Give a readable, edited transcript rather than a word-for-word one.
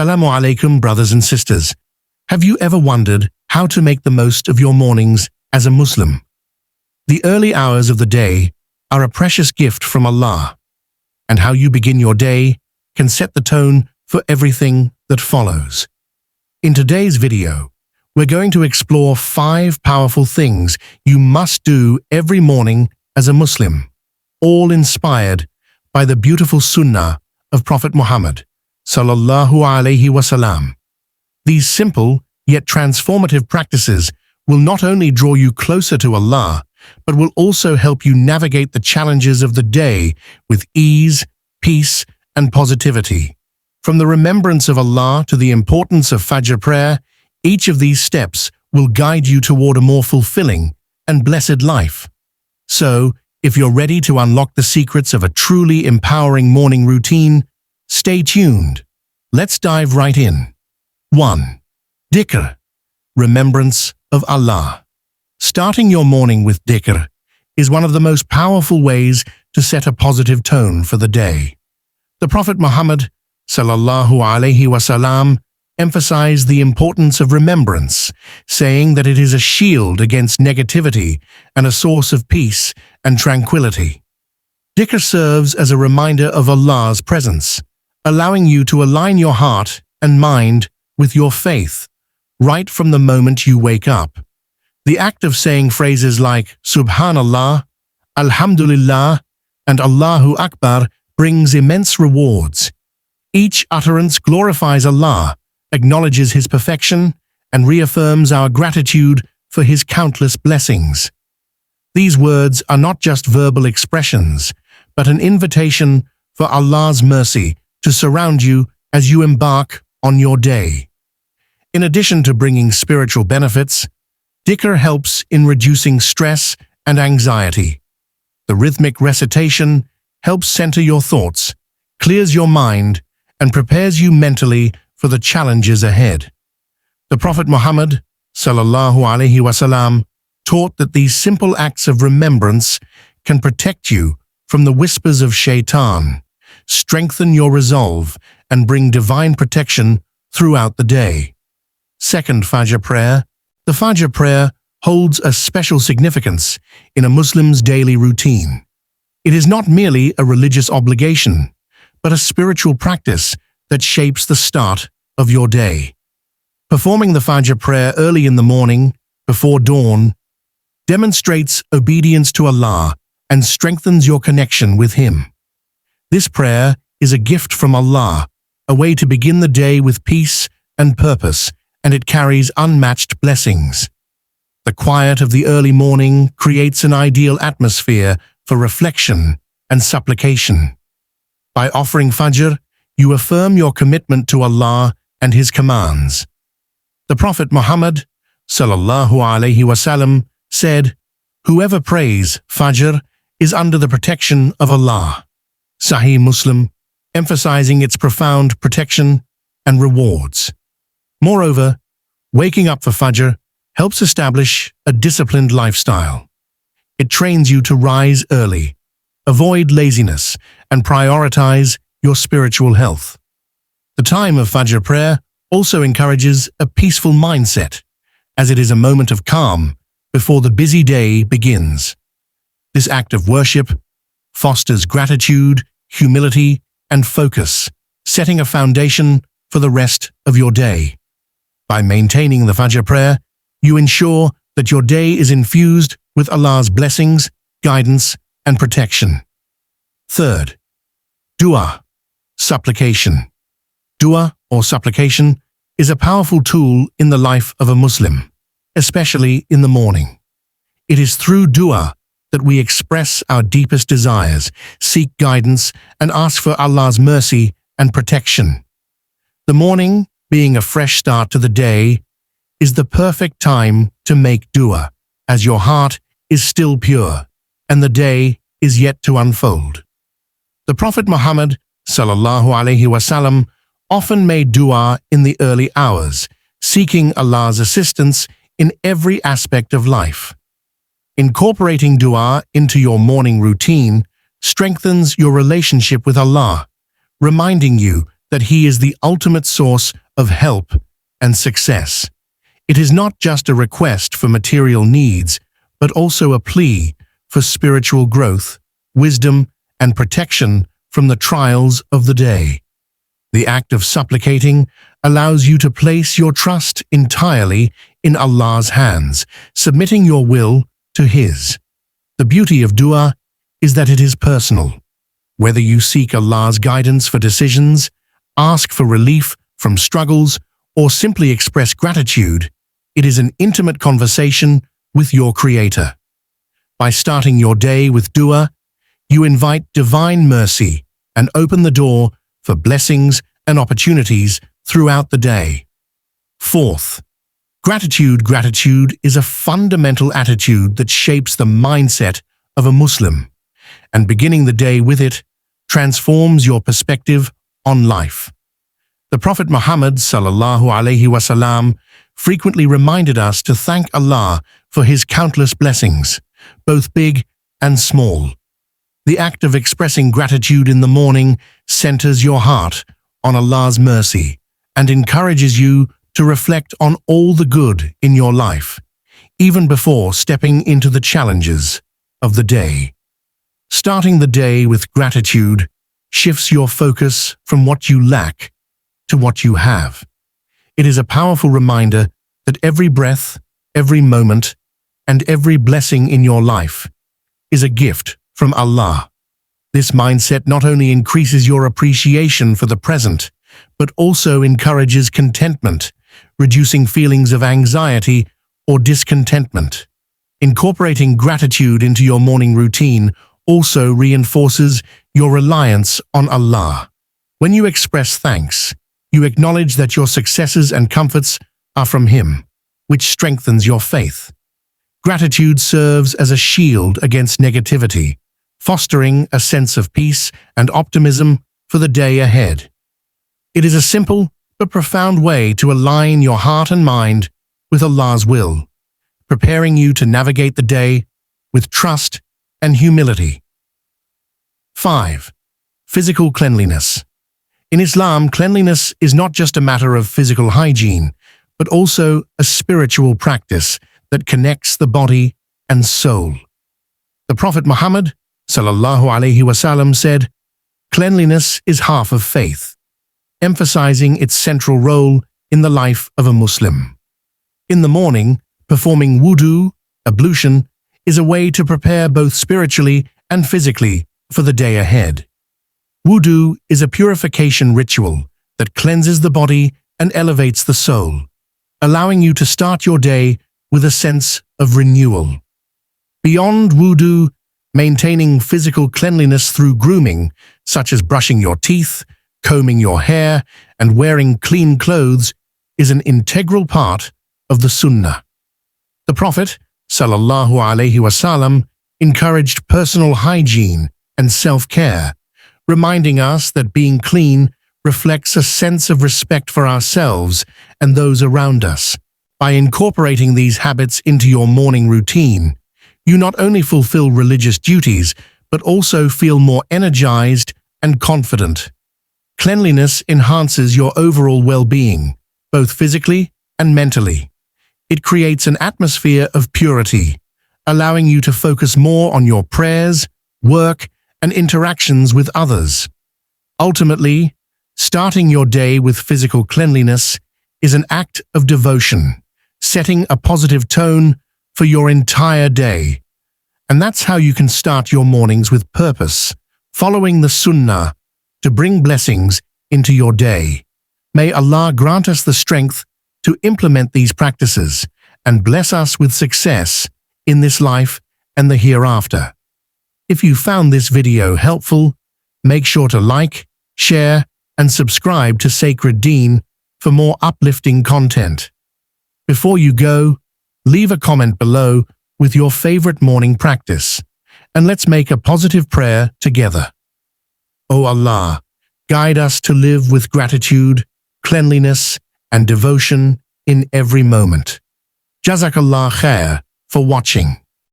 Assalamu alaikum, brothers and sisters. Have you ever wondered how to make the most of your mornings as a Muslim? The early hours of the day are a precious gift from Allah, and how you begin your day can set the tone for everything that follows. In today's video, we're going to explore 5 powerful things you must do every morning as a Muslim, all inspired by the beautiful Sunnah of Prophet Muhammad, Salallahu Alayhi Wasalam. These simple yet transformative practices will not only draw you closer to Allah, but will also help you navigate the challenges of the day with ease, peace, and positivity. From the remembrance of Allah to the importance of Fajr prayer, each of these steps will guide you toward a more fulfilling and blessed life. So, if you're ready to unlock the secrets of a truly empowering morning routine, stay tuned. Let's dive right in. 1. Dhikr, Remembrance of Allah. Starting your morning with dhikr is one of the most powerful ways to set a positive tone for the day. The Prophet Muhammad, Salallahu Alayhi Wasalam, emphasized the importance of remembrance, saying that it is a shield against negativity and a source of peace and tranquility. Dhikr serves as a reminder of Allah's presence, allowing you to align your heart and mind with your faith right from the moment you wake up. The act of saying phrases like Subhanallah, Alhamdulillah, and Allahu Akbar brings immense rewards. Each utterance glorifies Allah, acknowledges His perfection, and reaffirms our gratitude for His countless blessings. These words are not just verbal expressions, but an invitation for Allah's mercy to surround you as you embark on your day. In addition to bringing spiritual benefits, dhikr helps in reducing stress and anxiety. The rhythmic recitation helps center your thoughts, clears your mind, and prepares you mentally for the challenges ahead. The Prophet Muhammad, Salallahu Alayhi Wasalam, taught that these simple acts of remembrance can protect you from the whispers of shaitan, strengthen your resolve, and bring divine protection throughout the day. 2nd, Fajr prayer. The Fajr prayer holds a special significance in a Muslim's daily routine. It is not merely a religious obligation, but a spiritual practice that shapes the start of your day. Performing the Fajr prayer early in the morning, before dawn, demonstrates obedience to Allah and strengthens your connection with Him. This prayer is a gift from Allah, a way to begin the day with peace and purpose, and it carries unmatched blessings. The quiet of the early morning creates an ideal atmosphere for reflection and supplication. By offering Fajr, you affirm your commitment to Allah and His commands. The Prophet Muhammad, Salallahu Alayhi Wasalam, said, "Whoever prays Fajr is under the protection of Allah." Sahih Muslim, emphasizing its profound protection and rewards. Moreover, waking up for Fajr helps establish a disciplined lifestyle. It trains you to rise early, avoid laziness, and prioritize your spiritual health. The time of Fajr prayer also encourages a peaceful mindset, as it is a moment of calm before the busy day begins. This act of worship fosters gratitude, humility, and focus, setting a foundation for the rest of your day. By maintaining the Fajr prayer, you ensure that your day is infused with Allah's blessings, guidance, and protection. 3rd, Dua, supplication. Dua, or supplication, is a powerful tool in the life of a Muslim, especially in the morning. It is through dua that we express our deepest desires, seek guidance, and ask for Allah's mercy and protection. The morning, being a fresh start to the day, is the perfect time to make dua, as your heart is still pure and the day is yet to unfold. The Prophet Muhammad, Salallahu Alayhi Wasalam, often made dua in the early hours, seeking Allah's assistance in every aspect of life. Incorporating dua into your morning routine strengthens your relationship with Allah, reminding you that He is the ultimate source of help and success. It is not just a request for material needs, but also a plea for spiritual growth, wisdom, and protection from the trials of the day. The act of supplicating allows you to place your trust entirely in Allah's hands, submitting your will to His. The beauty of dua is that it is personal. Whether you seek Allah's guidance for decisions, ask for relief from struggles, or simply express gratitude, it is an intimate conversation with your Creator. By starting your day with dua, you invite divine mercy and open the door for blessings and opportunities throughout the day. Fourth, gratitude. Gratitude is a fundamental attitude that shapes the mindset of a Muslim, and beginning the day with it transforms your perspective on life. The Prophet Muhammad Salallahu Alayhi Wasalam frequently reminded us to thank Allah for His countless blessings, both big and small. The act of expressing gratitude in the morning centers your heart on Allah's mercy and encourages you to reflect on all the good in your life, even before stepping into the challenges of the day. Starting the day with gratitude shifts your focus from what you lack to what you have. It is a powerful reminder that every breath, every moment, and every blessing in your life is a gift from Allah. This mindset not only increases your appreciation for the present, but also encourages contentment, reducing feelings of anxiety or discontentment. Incorporating gratitude into your morning routine also reinforces your reliance on Allah. When you express thanks, you acknowledge that your successes and comforts are from Him, which strengthens your faith. Gratitude serves as a shield against negativity, fostering a sense of peace and optimism for the day ahead. It is a simple but profound way to align your heart and mind with Allah's will, preparing you to navigate the day with trust and humility. 5. Physical cleanliness. In Islam, cleanliness is not just a matter of physical hygiene, but also a spiritual practice that connects the body and soul. The Prophet Muhammad Salallahu Alayhi Wasalam said, "Cleanliness is half of faith," emphasizing its central role in the life of a Muslim. In the morning, performing wudu, ablution, is a way to prepare both spiritually and physically for the day ahead. Wudu is a purification ritual that cleanses the body and elevates the soul, allowing you to start your day with a sense of renewal. Beyond wudu, maintaining physical cleanliness through grooming, such as brushing your teeth, combing your hair, and wearing clean clothes, is an integral part of the Sunnah. The Prophet Salallahu Alayhi Wasalam encouraged personal hygiene and self-care, reminding us that being clean reflects a sense of respect for ourselves and those around us. By incorporating these habits into your morning routine, you not only fulfill religious duties, but also feel more energized and confident. Cleanliness enhances your overall well-being, both physically and mentally. It creates an atmosphere of purity, allowing you to focus more on your prayers, work, and interactions with others. Ultimately, starting your day with physical cleanliness is an act of devotion, setting a positive tone for your entire day. And that's how you can start your mornings with purpose, following the Sunnah to bring blessings into your day. May Allah grant us the strength to implement these practices and bless us with success in this life and the hereafter. If you found this video helpful, make sure to like, share, and subscribe to Sacred Deen for more uplifting content. Before you go, leave a comment below with your favorite morning practice, and let's make a positive prayer together. O Allah, guide us to live with gratitude, cleanliness, and devotion in every moment. Jazakallah khair for watching.